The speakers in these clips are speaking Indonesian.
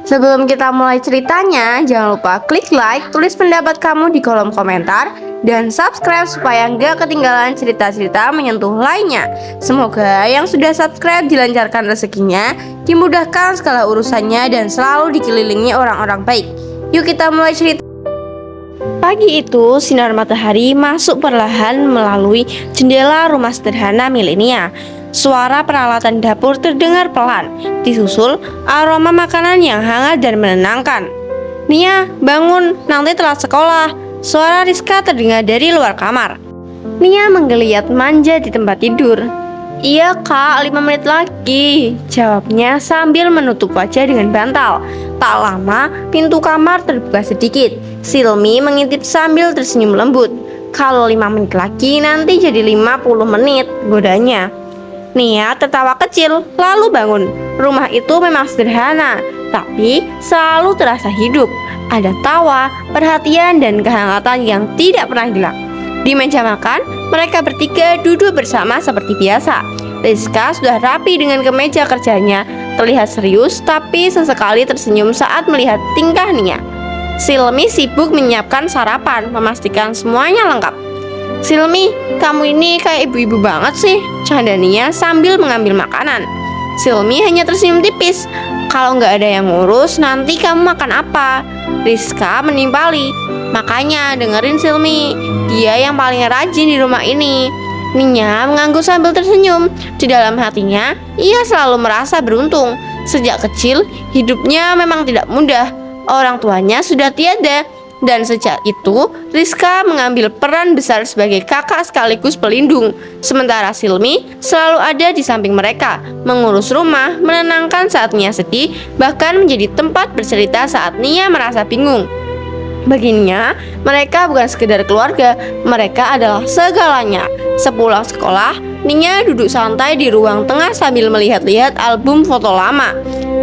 Sebelum kita mulai ceritanya, jangan lupa klik like, tulis pendapat kamu di kolom komentar, dan subscribe supaya nggak ketinggalan cerita-cerita menyentuh lainnya. Semoga yang sudah subscribe dilancarkan rezekinya, dimudahkan segala urusannya, dan selalu dikelilingi orang-orang baik. Yuk kita mulai cerita. Pagi itu, sinar matahari masuk perlahan melalui jendela rumah sederhana milik Nia. Suara peralatan dapur terdengar pelan, disusul aroma makanan yang hangat dan menenangkan. "Nia, bangun, nanti telat sekolah," suara Rizka terdengar dari luar kamar. Nia menggeliat manja di tempat tidur. "Iya kak, 5 menit lagi," jawabnya sambil menutup wajah dengan bantal. Tak lama, pintu kamar terbuka sedikit. Silmi mengintip sambil tersenyum lembut. "Kalau 5 menit lagi nanti jadi 50 menit," godanya. Nia tertawa kecil, lalu bangun. Rumah itu memang sederhana, tapi selalu terasa hidup. Ada tawa, perhatian, dan kehangatan yang tidak pernah hilang. Di meja makan, mereka bertiga duduk bersama seperti biasa. Rizka sudah rapi dengan kemeja kerjanya, terlihat serius tapi sesekali tersenyum saat melihat tingkah Nia. Silmi sibuk menyiapkan sarapan, memastikan semuanya lengkap. "Silmi, kamu ini kayak ibu-ibu banget sih," canda Nia sambil mengambil makanan. Silmi hanya tersenyum tipis. "Kalau nggak ada yang ngurus, nanti kamu makan apa?" Rizka menimpali. "Makanya dengerin Silmi, dia yang paling rajin di rumah ini." Nia mengangguk sambil tersenyum. Di dalam hatinya, ia selalu merasa beruntung. Sejak kecil, hidupnya memang tidak mudah. Orang tuanya sudah tiada. Dan sejak itu, Rizka mengambil peran besar sebagai kakak sekaligus pelindung. Sementara Silmi selalu ada di samping mereka, mengurus rumah, menenangkan saat Nia sedih, bahkan menjadi tempat bercerita saat Nia merasa bingung. Baginya, mereka bukan sekedar keluarga, mereka adalah segalanya. Sepulang sekolah, Nia duduk santai di ruang tengah sambil melihat-lihat album foto lama.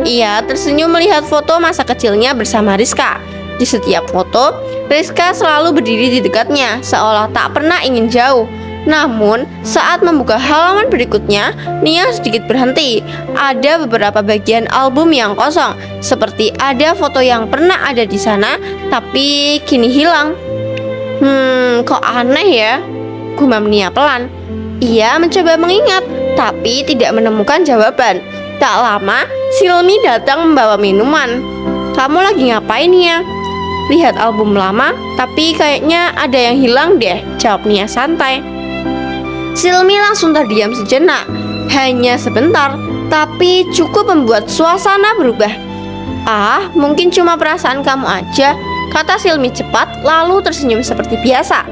Ia tersenyum melihat foto masa kecilnya bersama Rizka. Di setiap foto, Rizka selalu berdiri di dekatnya, seolah tak pernah ingin jauh. Namun, saat membuka halaman berikutnya, Nia sedikit berhenti. Ada beberapa bagian album yang kosong, seperti ada foto yang pernah ada di sana, tapi kini hilang. Kok aneh ya?" gumam Nia pelan. Ia mencoba mengingat, tapi tidak menemukan jawaban. Tak lama, Silmi datang membawa minuman. "Kamu lagi ngapain, Nia?" "Lihat album lama, tapi kayaknya ada yang hilang deh," jawab Nia santai. Silmi langsung terdiam sejenak, hanya sebentar, tapi cukup membuat suasana berubah. "Ah, mungkin cuma perasaan kamu aja," kata Silmi cepat, lalu tersenyum seperti biasa.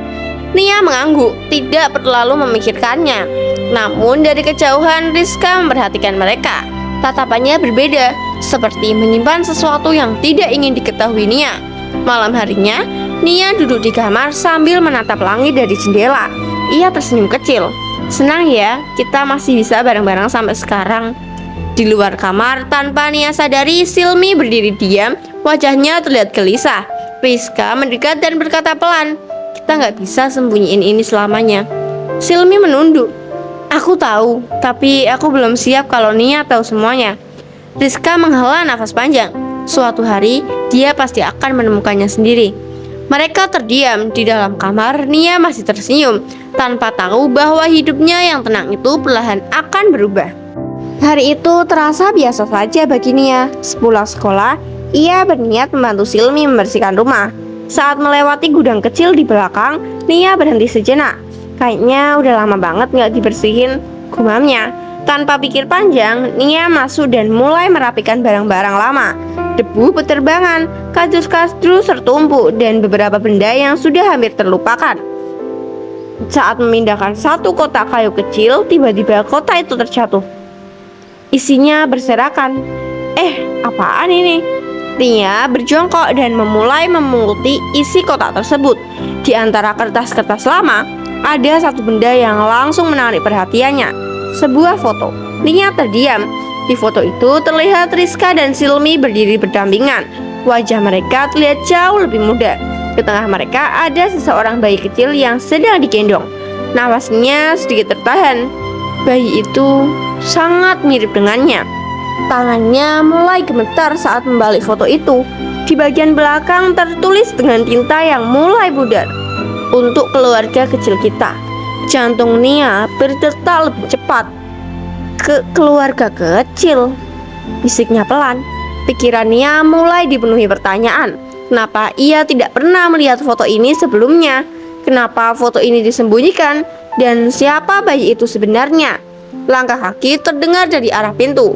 Nia mengangguk, tidak terlalu memikirkannya. Namun dari kejauhan, Rizka memperhatikan mereka. Tatapannya berbeda, seperti menyimpan sesuatu yang tidak ingin diketahui Nia. Malam harinya, Nia duduk di kamar sambil menatap langit dari jendela. Ia tersenyum kecil. "Senang ya, kita masih bisa bareng-bareng sampai sekarang." Di luar kamar, tanpa Nia sadari, Silmi berdiri diam, wajahnya terlihat gelisah. Rizka mendekat dan berkata pelan, "Kita nggak bisa sembunyiin ini selamanya." Silmi menunduk. "Aku tahu, tapi aku belum siap kalau Nia tahu semuanya." Rizka menghela nafas panjang. Suatu hari, dia pasti akan menemukannya sendiri. Mereka terdiam di dalam kamar. Nia masih tersenyum, tanpa tahu bahwa hidupnya yang tenang itu perlahan akan berubah. Hari itu terasa biasa saja bagi Nia. Sepulang sekolah, ia berniat membantu Silmi membersihkan rumah. Saat melewati gudang kecil di belakang, Nia berhenti sejenak. "Kayaknya udah lama banget nggak dibersihin," gumamnya. Tanpa pikir panjang, Nia masuk dan mulai merapikan barang-barang lama. Debu berterbangan, kardus-kardus tertumpuk, dan beberapa benda yang sudah hampir terlupakan. Saat memindahkan satu kotak kayu kecil, tiba-tiba kotak itu terjatuh. Isinya berserakan. Apaan ini?" Nia berjongkok dan memulai memunguti isi kotak tersebut. Di antara kertas-kertas lama, ada satu benda yang langsung menarik perhatiannya. Sebuah foto. Nia terdiam. Di foto itu terlihat Rizka dan Silmi berdiri berdampingan. Wajah mereka terlihat jauh lebih muda. Di tengah mereka ada seseorang bayi kecil yang sedang digendong. Nafasnya sedikit tertahan. Bayi itu sangat mirip dengannya. Tangannya mulai gemetar saat membalik foto itu. Di bagian belakang tertulis dengan tinta yang mulai pudar. Untuk keluarga kecil kita. Jantung Nia berdetak lebih cepat. Keluarga kecil, bisiknya pelan. Pikiran Nia mulai dipenuhi pertanyaan. Kenapa ia tidak pernah melihat foto ini sebelumnya? Kenapa foto ini disembunyikan? Dan siapa bayi itu sebenarnya? Langkah kaki terdengar dari arah pintu.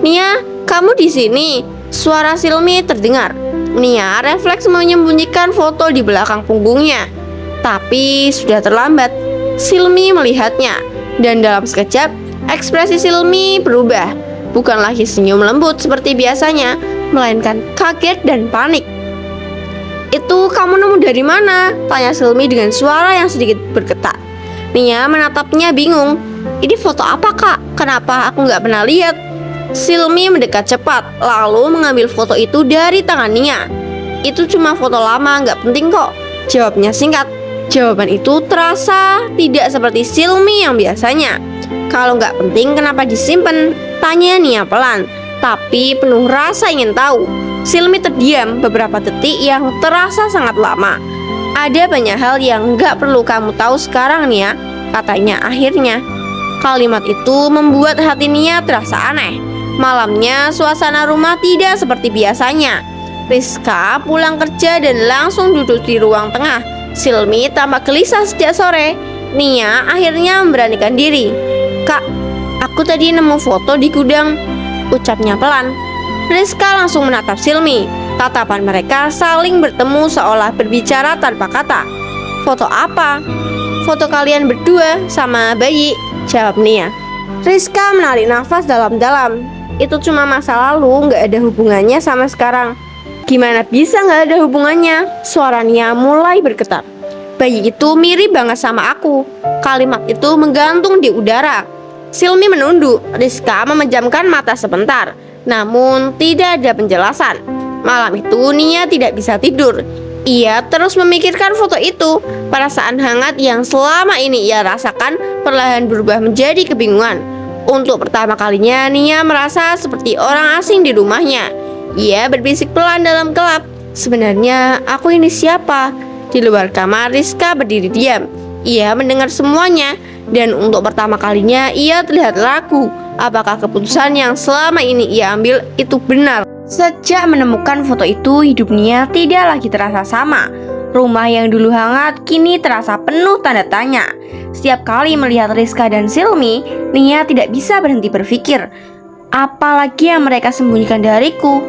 Nia, kamu di sini? Suara Silmi terdengar. Nia refleks menyembunyikan foto di belakang punggungnya. Tapi sudah terlambat. Silmi melihatnya. Dan dalam sekejap, ekspresi Silmi berubah. Bukan lagi senyum lembut seperti biasanya, melainkan kaget dan panik. Itu kamu nemu dari mana? Tanya Silmi dengan suara yang sedikit bergetar. Nia menatapnya bingung. Ini foto apa kak? Kenapa aku nggak pernah lihat? Silmi mendekat cepat, lalu mengambil foto itu dari tangan Nia. Itu cuma foto lama, nggak penting kok. Jawabnya singkat. Jawaban itu terasa tidak seperti Silmi yang biasanya. Kalau nggak penting, kenapa disimpan? Tanya Nia pelan, tapi penuh rasa ingin tahu. Silmi terdiam beberapa detik yang terasa sangat lama. Ada banyak hal yang nggak perlu kamu tahu sekarang Nia, katanya akhirnya. Kalimat itu membuat hati Nia terasa aneh. Malamnya suasana rumah tidak seperti biasanya. Rizka pulang kerja dan langsung duduk di ruang tengah. Silmi tampak gelisah sejak sore. Nia akhirnya memberanikan diri. Kak, aku tadi nemu foto di gudang, ucapnya pelan. Rizka langsung menatap Silmi. Tatapan mereka saling bertemu seolah berbicara tanpa kata. Foto apa? Foto kalian berdua sama bayi, jawab Nia. Rizka menarik nafas dalam-dalam. Itu cuma masa lalu, nggak ada hubungannya sama sekarang. Gimana bisa nggak ada hubungannya? Suara Nia mulai bergetar. Bayi itu mirip banget sama aku. Kalimat itu menggantung di udara. Silmi menunduk. Rizka memejamkan mata sebentar. Namun tidak ada penjelasan. Malam itu Nia tidak bisa tidur. Ia terus memikirkan foto itu. Perasaan hangat yang selama ini ia rasakan perlahan berubah menjadi kebingungan. Untuk pertama kalinya Nia merasa seperti orang asing di rumahnya. Ia berbisik pelan dalam gelap. Sebenarnya aku ini siapa? Di luar kamar Rizka berdiri diam. Ia mendengar semuanya. Dan untuk pertama kalinya ia terlihat ragu. Apakah keputusan yang selama ini ia ambil itu benar? Sejak menemukan foto itu, hidup Nia tidak lagi terasa sama. Rumah yang dulu hangat kini terasa penuh tanda tanya. Setiap kali melihat Rizka dan Silmi, Nia tidak bisa berhenti berpikir, apalagi yang mereka sembunyikan dariku.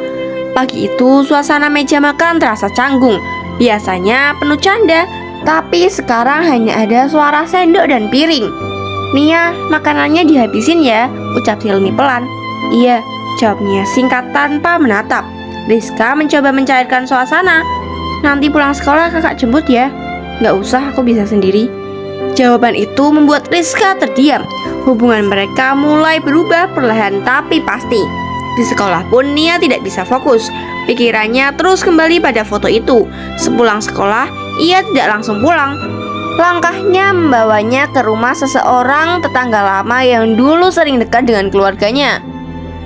Pagi itu suasana meja makan terasa canggung. Biasanya penuh canda, tapi sekarang hanya ada suara sendok dan piring. Nia, makanannya dihabisin ya, ucap Silmi pelan. Iya, jawab Nia singkat tanpa menatap. Rizka mencoba mencairkan suasana. Nanti pulang sekolah kakak jemput ya. Nggak usah, aku bisa sendiri. Jawaban itu membuat Rizka terdiam. Hubungan mereka mulai berubah perlahan tapi pasti. Di sekolah pun Nia tidak bisa fokus. Pikirannya terus kembali pada foto itu. Sepulang sekolah, ia tidak langsung pulang. Langkahnya membawanya ke rumah seseorang tetangga lama yang dulu sering dekat dengan keluarganya.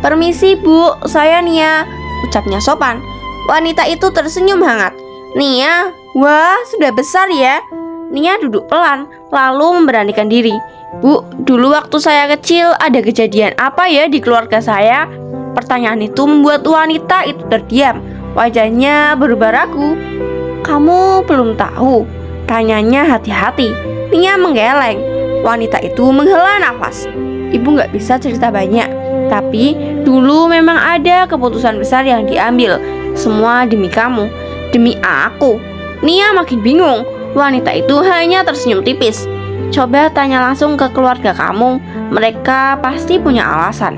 Permisi bu, saya Nia, ucapnya sopan. Wanita itu tersenyum hangat. Nia, wah sudah besar ya. Nia duduk pelan, lalu memberanikan diri. Bu, dulu waktu saya kecil ada kejadian apa ya di keluarga saya? Pertanyaan itu membuat wanita itu terdiam. Wajahnya berubah ragu. Kamu belum tahu? Tanyanya hati-hati. Nia menggeleng. Wanita itu menghela nafas. Ibu gak bisa cerita banyak, tapi dulu memang ada keputusan besar yang diambil. Semua demi kamu, demi aku. Nia makin bingung. Wanita itu hanya tersenyum tipis. Coba tanya langsung ke keluarga kamu. Mereka pasti punya alasan.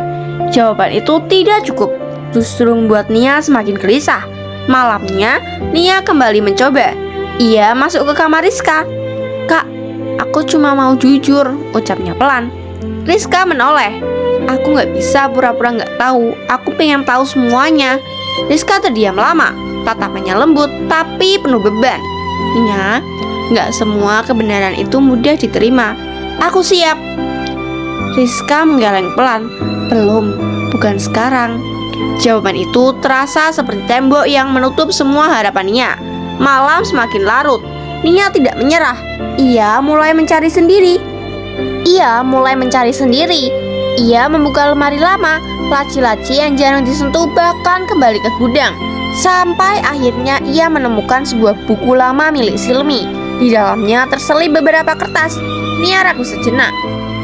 Jawaban itu tidak cukup. Justru membuat Nia semakin gelisah. Malamnya, Nia kembali mencoba. Ia masuk ke kamar Rizka. Kak, aku cuma mau jujur, ucapnya pelan. Rizka menoleh. Aku gak bisa pura-pura gak tahu. Aku pengen tahu semuanya. Rizka terdiam lama. Tatapannya lembut tapi penuh beban. Nia, gak semua kebenaran itu mudah diterima. Aku siap. Rizka menggeleng pelan. Belum. bukan sekarang. Jawaban itu terasa seperti tembok yang menutup semua harapan Nia. Malam semakin larut. Nia tidak menyerah. Ia mulai mencari sendiri. Ia membuka lemari lama, laci-laci yang jarang disentuh bahkan kembali ke gudang. Sampai akhirnya ia menemukan sebuah buku lama milik Silmi. Di dalamnya terselip beberapa kertas. Nia ragu sejenak.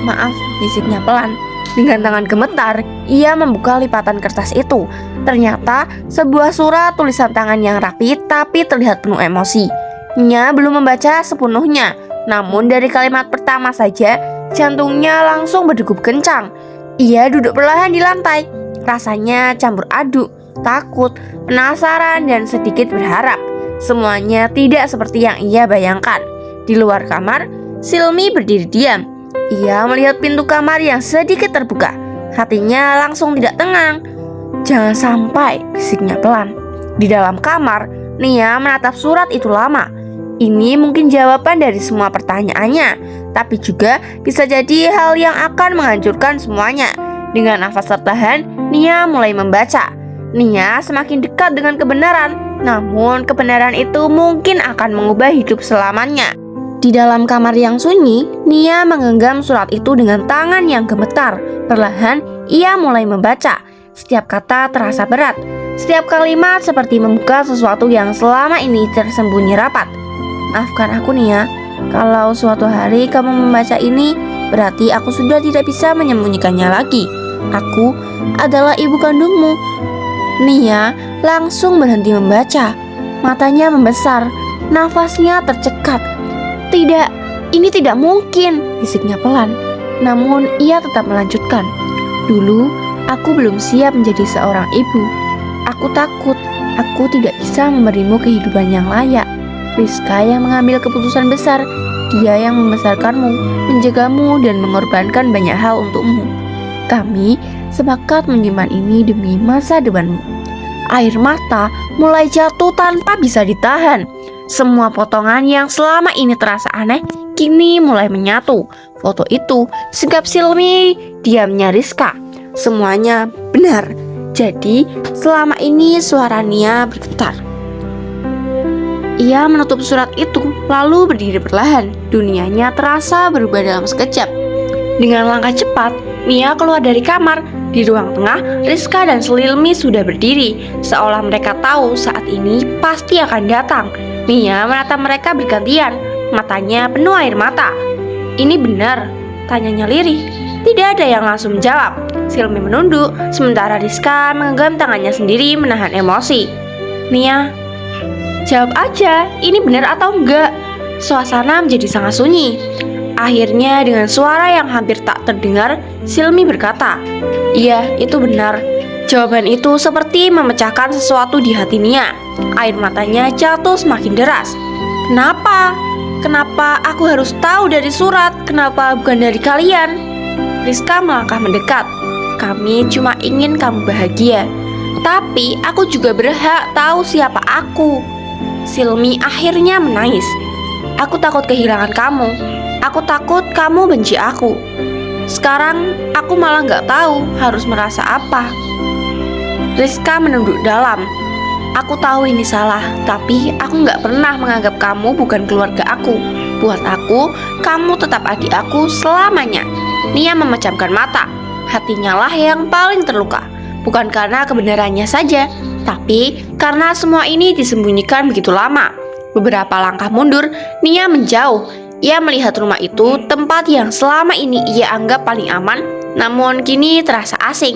"Maaf," bisiknya pelan. Dengan tangan gemetar, ia membuka lipatan kertas itu. Ternyata sebuah surat tulisan tangan yang rapi tapi terlihat penuh emosi. Nia belum membaca sepenuhnya, namun dari kalimat pertama saja jantungnya langsung berdegup kencang. Ia duduk perlahan di lantai. Rasanya campur aduk, takut, penasaran, dan sedikit berharap. Semuanya tidak seperti yang ia bayangkan. Di luar kamar, Silmi berdiri diam. Ia melihat pintu kamar yang sedikit terbuka. Hatinya langsung tidak tenang. "Jangan sampai," bisiknya pelan. Di dalam kamar, Nia menatap surat itu lama. Ini mungkin jawaban dari semua pertanyaannya, tapi juga bisa jadi hal yang akan menghancurkan semuanya. Dengan nafas tertahan, Nia mulai membaca. Nia semakin dekat dengan kebenaran, namun kebenaran itu mungkin akan mengubah hidup selamanya. Di dalam kamar yang sunyi, Nia menggenggam surat itu dengan tangan yang gemetar. Perlahan, ia mulai membaca. Setiap kata terasa berat. Setiap kalimat seperti membuka sesuatu yang selama ini tersembunyi rapat. "Maafkan aku, Nia. Kalau suatu hari kamu membaca ini, berarti aku sudah tidak bisa menyembunyikannya lagi. Aku adalah ibu kandungmu." Nia langsung berhenti membaca. Matanya membesar, nafasnya tercekat. "Tidak, ini tidak mungkin," bisiknya pelan. Namun ia tetap melanjutkan. "Dulu aku belum siap menjadi seorang ibu. Aku takut, aku tidak bisa memberimu kehidupan yang layak. Rizka yang mengambil keputusan besar. Dia yang membesarkanmu, menjagamu, dan mengorbankan banyak hal untukmu. Kami sepakat menyimpan ini demi masa depanmu." Air mata mulai jatuh tanpa bisa ditahan. Semua potongan yang selama ini terasa aneh kini mulai menyatu. Foto itu, sikap Silmi, diamnya Rizka. Semuanya benar. Jadi selama ini suara Nia bergetar. Ia menutup surat itu, lalu berdiri perlahan. Dunianya terasa berubah dalam sekejap. Dengan langkah cepat, Nia keluar dari kamar. Di ruang tengah, Rizka dan Silmi sudah berdiri, seolah mereka tahu saat ini pasti akan datang. Nia menatap mereka bergantian, matanya penuh air mata. "Ini benar?" tanyanya lirih. Tidak ada yang langsung menjawab. Silmi menunduk, sementara Rizka menggenggam tangannya sendiri menahan emosi. "Nia, jawab aja, ini benar atau enggak?" Suasana menjadi sangat sunyi. Akhirnya dengan suara yang hampir tak terdengar, Silmi berkata, "Iya, itu benar." Jawaban itu seperti memecahkan sesuatu di hati Nia. Air matanya jatuh semakin deras. "Kenapa? Kenapa aku harus tahu dari surat? Kenapa bukan dari kalian?" Rizka melangkah mendekat. "Kami cuma ingin kamu bahagia. Tapi aku juga berhak tahu siapa aku." Silmi akhirnya menangis. "Aku takut kehilangan kamu. Aku takut kamu benci aku. Sekarang aku malah gak tahu harus merasa apa." Rizka menunduk dalam. "Aku tahu ini salah, tapi aku gak pernah menganggap kamu bukan keluarga aku. Buat aku, kamu tetap adik aku selamanya." Nia memejamkan mata. Hatinya lah yang paling terluka. Bukan karena kebenarannya saja, tapi karena semua ini disembunyikan begitu lama. Beberapa langkah mundur, Nia menjauh. Ia melihat rumah itu, tempat yang selama ini ia anggap paling aman, namun kini terasa asing.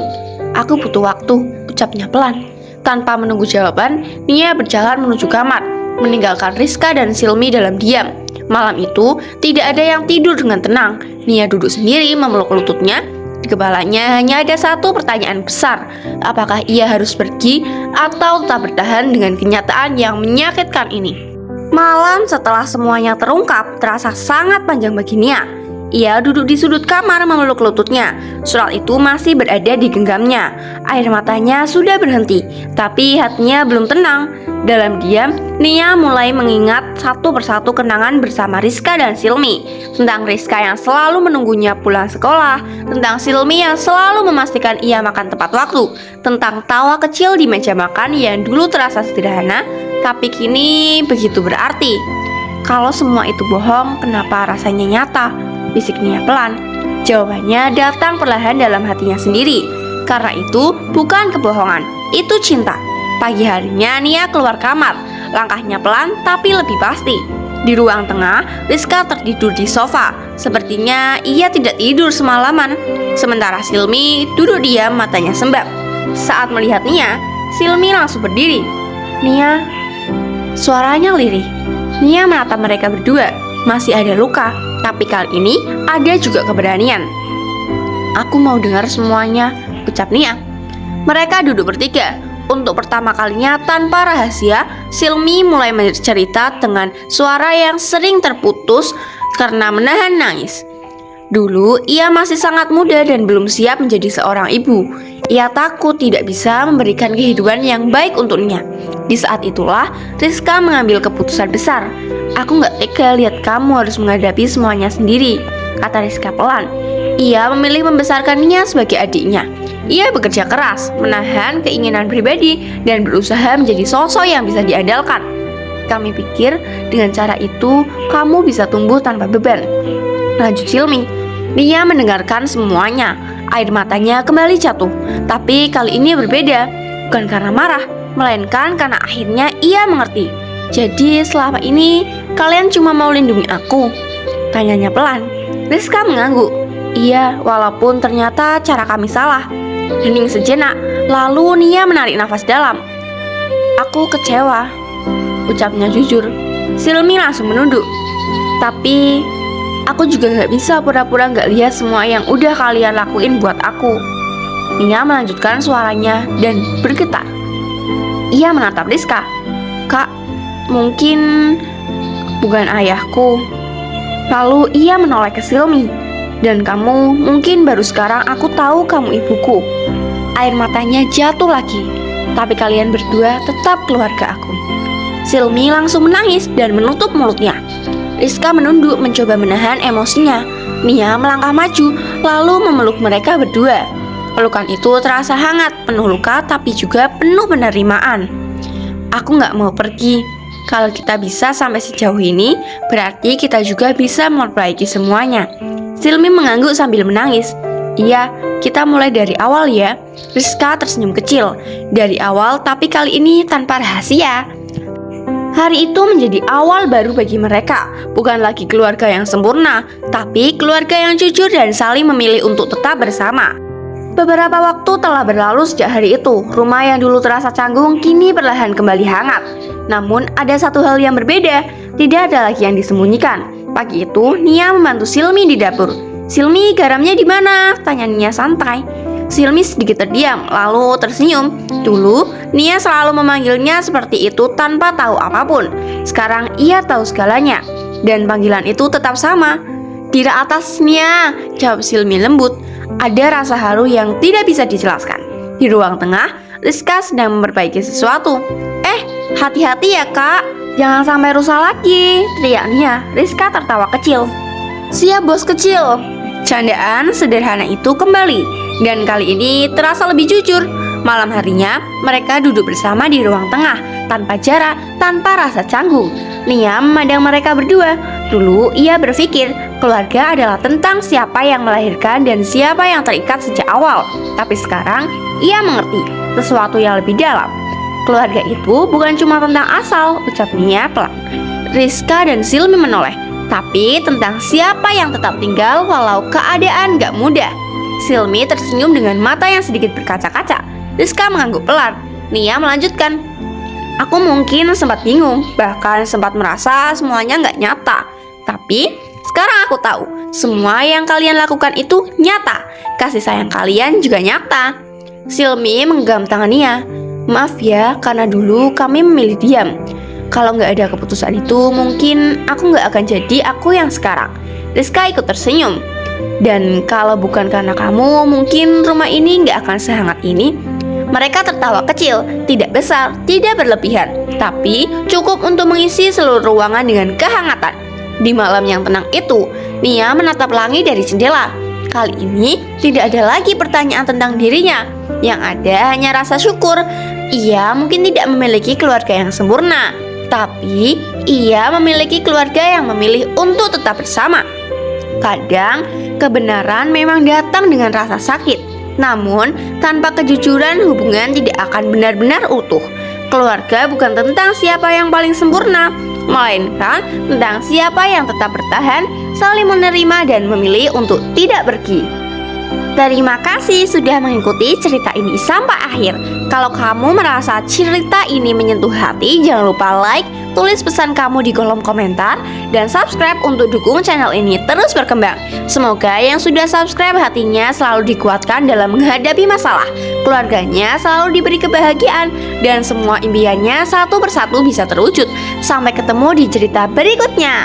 "Aku butuh waktu," ucapnya pelan. Tanpa menunggu jawaban, Nia berjalan menuju kamar, meninggalkan Rizka dan Silmi dalam diam. Malam itu, tidak ada yang tidur dengan tenang. Nia duduk sendiri memeluk lututnya. Di kepalanya hanya ada satu pertanyaan besar. Apakah ia harus pergi atau tetap bertahan dengan kenyataan yang menyakitkan ini? Malam setelah semuanya terungkap terasa sangat panjang bagi Nia. Ia duduk di sudut kamar memeluk lututnya. Surat itu masih berada di genggamnya. Air matanya sudah berhenti, tapi hatinya belum tenang. Dalam diam, Nia mulai mengingat satu persatu kenangan bersama Rizka dan Silmi. Tentang Rizka yang selalu menunggunya pulang sekolah, tentang Silmi yang selalu memastikan ia makan tepat waktu, tentang tawa kecil di meja makan yang dulu terasa sederhana, tapi kini begitu berarti. Kalau semua itu bohong, kenapa rasanya nyata? Bisik Nia pelan. Jawabannya datang perlahan dalam hatinya sendiri. Karena itu bukan kebohongan, itu cinta. Pagi harinya Nia keluar kamar. Langkahnya pelan tapi lebih pasti. Di ruang tengah, Rizka tertidur di sofa. Sepertinya ia tidak tidur semalaman. Sementara Silmi duduk diam, matanya sembab. Saat melihat Nia, Silmi langsung berdiri. "Nia." Suaranya lirih. Nia menatap mereka berdua. Masih ada luka, tapi kali ini ada juga keberanian. "Aku mau dengar semuanya," ucap Nia. Mereka duduk bertiga. Untuk pertama kalinya tanpa rahasia, Silmi mulai bercerita dengan suara yang sering terputus karena menahan nangis. Dulu ia masih sangat muda dan belum siap menjadi seorang ibu. Ia takut tidak bisa memberikan kehidupan yang baik untuk Nia. Di saat itulah Rizka mengambil keputusan besar. "Aku gak tega lihat kamu harus menghadapi semuanya sendiri," kata Rizka pelan. Ia memilih membesarkan Nia sebagai adiknya. Ia bekerja keras, menahan keinginan pribadi, dan berusaha menjadi sosok yang bisa diandalkan. "Kami pikir dengan cara itu kamu bisa tumbuh tanpa beban," lanjut Silmi. Nia mendengarkan semuanya. Air matanya kembali jatuh. Tapi kali ini berbeda. Bukan karena marah, melainkan karena akhirnya ia mengerti. "Jadi selama ini kalian cuma mau lindungi aku?" tanyanya pelan. Rizka mengangguk. "Iya, walaupun ternyata cara kami salah." Hening sejenak, lalu Nia menarik nafas dalam. "Aku kecewa," ucapnya jujur. Silmi langsung menunduk. "Tapi aku juga gak bisa pura-pura gak lihat semua yang udah kalian lakuin buat aku." Nia melanjutkan suaranya dan bergetar. Ia menatap Rizka. "Kak, mungkin bukan ayahku." Lalu ia menoleh ke Silmi. "Dan kamu, mungkin baru sekarang aku tahu kamu ibuku." Air matanya jatuh lagi. "Tapi kalian berdua tetap keluarga aku." Silmi langsung menangis dan menutup mulutnya. Rizka menunduk mencoba menahan emosinya. Nia melangkah maju lalu memeluk mereka berdua. Pelukan itu terasa hangat, penuh luka tapi juga penuh penerimaan. "Aku gak mau pergi. Kalau kita bisa sampai sejauh ini, berarti kita juga bisa memperbaiki semuanya." Silmi mengangguk sambil menangis. "Iya, kita mulai dari awal ya." Rizka tersenyum kecil. Dari awal tapi kali ini tanpa rahasia. Hari itu menjadi awal baru bagi mereka. Bukan lagi keluarga yang sempurna, tapi keluarga yang jujur dan saling memilih untuk tetap bersama. Beberapa waktu telah berlalu sejak hari itu. Rumah yang dulu terasa canggung kini perlahan kembali hangat. Namun ada satu hal yang berbeda. Tidak ada lagi yang disembunyikan. Pagi itu Nia membantu Silmi di dapur. "Silmi, garamnya di mana?" tanya Nia santai. Silmi sedikit terdiam, lalu tersenyum. Dulu Nia selalu memanggilnya seperti itu tanpa tahu apapun. Sekarang ia tahu segalanya, dan panggilan itu tetap sama. "Tidak atas Nia," jawab Silmi lembut. Ada rasa haru yang tidak bisa dijelaskan. Di ruang tengah, Rizka sedang memperbaiki sesuatu. Hati-hati ya kak, jangan sampai rusak lagi," teriak Nia. Rizka tertawa kecil. "Siap bos kecil." Candaan sederhana itu kembali, dan kali ini terasa lebih jujur. Malam harinya, mereka duduk bersama di ruang tengah, tanpa jarak, tanpa rasa canggung. Nia memandang mereka berdua. Dulu ia berpikir keluarga adalah tentang siapa yang melahirkan dan siapa yang terikat sejak awal. Tapi sekarang ia mengerti sesuatu yang lebih dalam. Keluarga itu bukan cuma tentang asal, ucap Nia pelan. Rizka dan Silmi menoleh, tapi tentang siapa yang tetap tinggal walau keadaan gak mudah. Silmi tersenyum dengan mata yang sedikit berkaca-kaca. Rizka mengangguk pelan. Nia melanjutkan, "Aku mungkin sempat bingung, bahkan sempat merasa semuanya gak nyata. Tapi sekarang aku tahu, semua yang kalian lakukan itu nyata. Kasih sayang kalian juga nyata." Silmi menggenggam tangan Nia. "Maaf ya, karena dulu kami memilih diam." Kalau nggak ada keputusan itu, mungkin aku nggak akan jadi aku yang sekarang. Rizka ikut tersenyum. Dan kalau bukan karena kamu, mungkin rumah ini nggak akan sehangat ini. Mereka tertawa kecil, tidak besar, tidak berlebihan, tapi cukup untuk mengisi seluruh ruangan dengan kehangatan. Di malam yang tenang itu, Nia menatap langit dari jendela. Kali ini tidak ada lagi pertanyaan tentang dirinya. Yang ada hanya rasa syukur. Ia mungkin tidak memiliki keluarga yang sempurna, tapi ia memiliki keluarga yang memilih untuk tetap bersama. Kadang kebenaran memang datang dengan rasa sakit. Namun, tanpa kejujuran hubungan tidak akan benar-benar utuh. Keluarga bukan tentang siapa yang paling sempurna, melainkan tentang siapa yang tetap bertahan, saling menerima dan memilih untuk tidak pergi. Terima kasih sudah mengikuti cerita ini sampai akhir. Kalau kamu merasa cerita ini menyentuh hati, jangan lupa like, tulis pesan kamu di kolom komentar, dan subscribe untuk dukung channel ini terus berkembang. Semoga yang sudah subscribe hatinya selalu dikuatkan dalam menghadapi masalah, keluarganya selalu diberi kebahagiaan, dan semua impiannya satu persatu bisa terwujud. Sampai ketemu di cerita berikutnya.